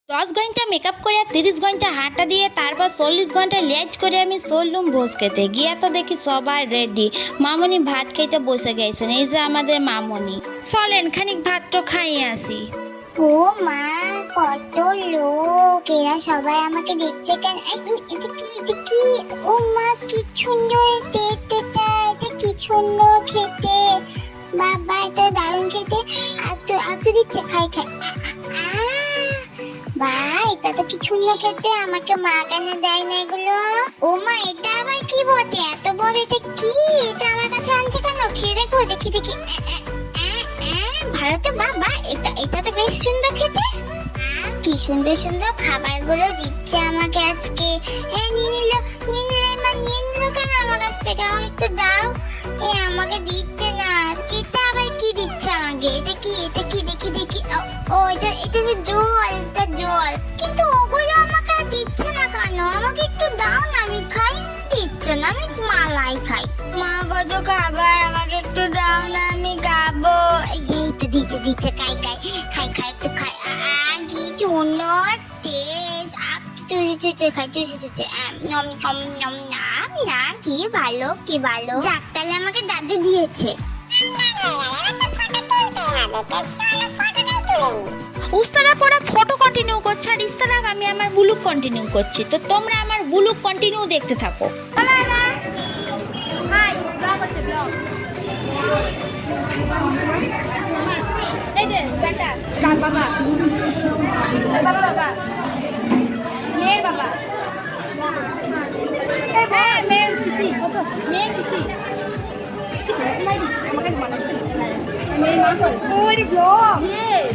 10 ঘন্টা মেকআপ করে 30 ঘন্টা হাঁটা দিয়ে তারপর 40 ঘন্টা লেট করে আমি চললুম ভোজ খেতে। গিয়া তো দেখি সবাই রেডি, মামনি ভাত খাইতে বসে গেছেন। এই যে আমাদের মামনি, চলেন খানিক ভাতটা খাইয়ে আসি। ও মা, কত লোক! এরা সবাই আমাকে দেখছে কেন? এটা কি? ও মা, কি সুন্দর দেখতে! এটা কি সুন্দর খেতে! বাবা, এটা দারুণ খেতে! আতো দিচ্ছে, খাই। ভাই, এটা তো কি সুন্দর খেতে! আমাকে মা কেন দেয় না এগুলো? ও মা, এটা আবার কি বটে? এত বড়! এটা কি? এটা আমার কাছে আনছে কেন? খেয়ে দেখো, দেখি। ভালো তো বাবা, এটা তো বেশ সুন্দর খেতে। কি সুন্দর সুন্দর খাবারগুলো দিচ্ছে আমাকে আজকে। হ্যাঁ, নিয়ে নিল কেন আমার কাছ থেকে? আমাকে একটু দাও। আমাকে দিচ্ছে না। এটা আবার কি দিচ্ছে আমাকে? এটা কি দেখি। ও, এটা যে জল, এটা জল। কিন্তু ওগুলো আমাকে আর দিচ্ছে না কেন? আমাকে একটু দাও না, আমি খাই। দিচ্ছে না, আমি মালাই খাই। মা, কত খাবার, আমাকে একটু দাও না, আমি খাবো। এই তো দিচ্ছে, খাই, একটু খাই। কি সুন্দর টেস্ট! চুষে খাই। কি ভালো। যাক, তাহলে আমাকে দাদু দিয়েছে। উস্তারা পড়া ফটো কন্টিনিউ করছে আর ইস্তারা আমি আমার বুলুক কন্টিনিউ করছি। তো তোমরা আমার বুলুক কন্টিনিউ দেখতে থাকো। এই যে বেটা, কার বাবা? বাবা মেয়ের বাবা। হ্যাঁ, মেয়ের পিসি। কি সমস্যা নাই, আমাকে বানাচ্ছে মেয়ের মা কই? ওই ব্লগ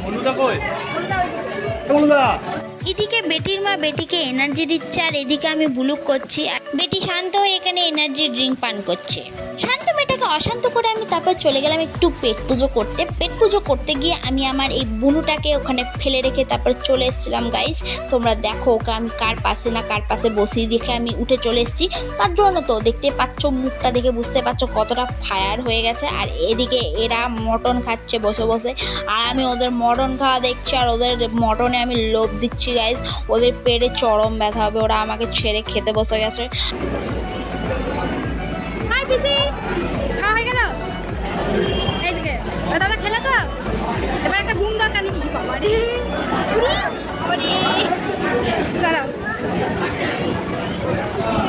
বলুদা কই? বলুদা। এদিকে বেটির মা বেটিকে এনার্জি দিচ্ছে আর এদিকে আমি বুলুক করছি। আর বেটি শান্ত হয়ে এখানে এনার্জি ড্রিঙ্ক পান করছে। শান্ত মেয়েটাকে অশান্ত করে আমি তারপর চলে গেলাম একটু পেট পুজো করতে গিয়ে আমি আমার এই বুনুটাকে ওখানে ফেলে রেখে তারপর চলে এসেছিলাম। গাইস, তোমরা দেখো ওকে আমি কার পাশে বসিয়ে রেখে আমি উঠে চলে এসেছি। তার জন্য তো দেখতে পাচ্ছ, মুখটা দেখে বুঝতে পারছো কতটা ফায়ার হয়ে গেছে। আর এদিকে এরা মটন খাচ্ছে বসে আর আমি ওদের মটন খাওয়া দেখছি আর ওদের মটনে আমি লোভ দিচ্ছি। গাইস, ওদের পেটে চরম ব্যথা হবে, ওরা আমাকে ছেড়ে খেতে বসে গেছে। হাই পিসি, খাওয়া হয়ে গেল? এইদিকে দাদা খেলে তো? এবার একটা ঘুম দরকার নাকি? বাবারে দাঁড়াও,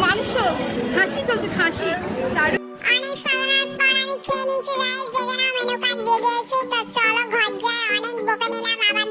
মাংস খাসি চলছে, খাসি দারুণ। অনেক সালার পর আমি খেয়ে নিয়েছি গাইস। দেখে নাও মেনু কার্ড দিয়ে দিয়েছে। তো চলো ঘর যাই, অনেক বকে নিলাম, আবার